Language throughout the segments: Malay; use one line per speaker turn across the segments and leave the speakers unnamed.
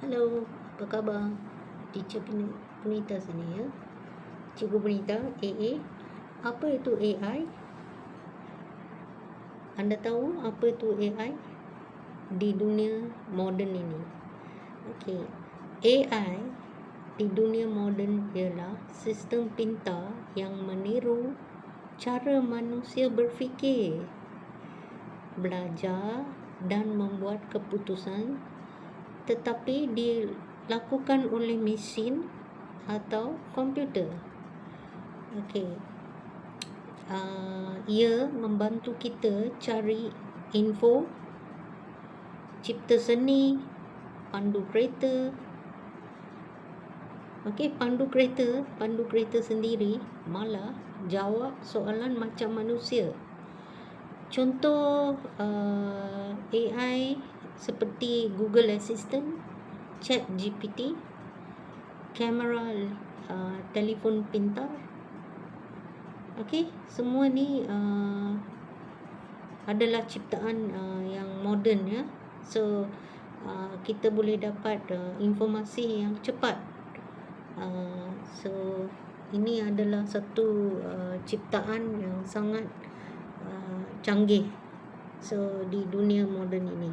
Halo, apa khabar? Teacher Punita sini ya. Cikgu Punita, AA. Apa itu AI? Anda tahu apa itu AI di dunia moden ini? Okey. AI di dunia moden ialah sistem pintar yang meniru cara manusia berfikir, belajar dan membuat keputusan, tetapi dilakukan oleh mesin atau komputer. Okey. Ia membantu kita cari info, cipta seni, pandu kereta. Okey, pandu kereta sendiri malah jawab soalan macam manusia. Contoh AI seperti Google Assistant, ChatGPT, kamera telefon pintar. Okey, semua ni adalah ciptaan yang moden ya. So kita boleh dapat informasi yang cepat. So ini adalah satu ciptaan yang sangat canggih so di dunia moden ini.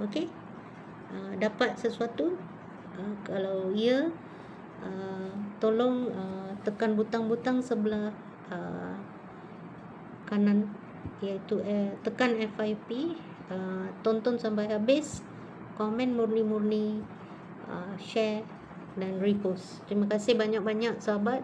Okey, dapat sesuatu, kalau ya tolong tekan butang-butang sebelah kanan, iaitu tekan FYP, tonton sampai habis, komen murni-murni, share dan repost. Terima kasih banyak-banyak sahabat.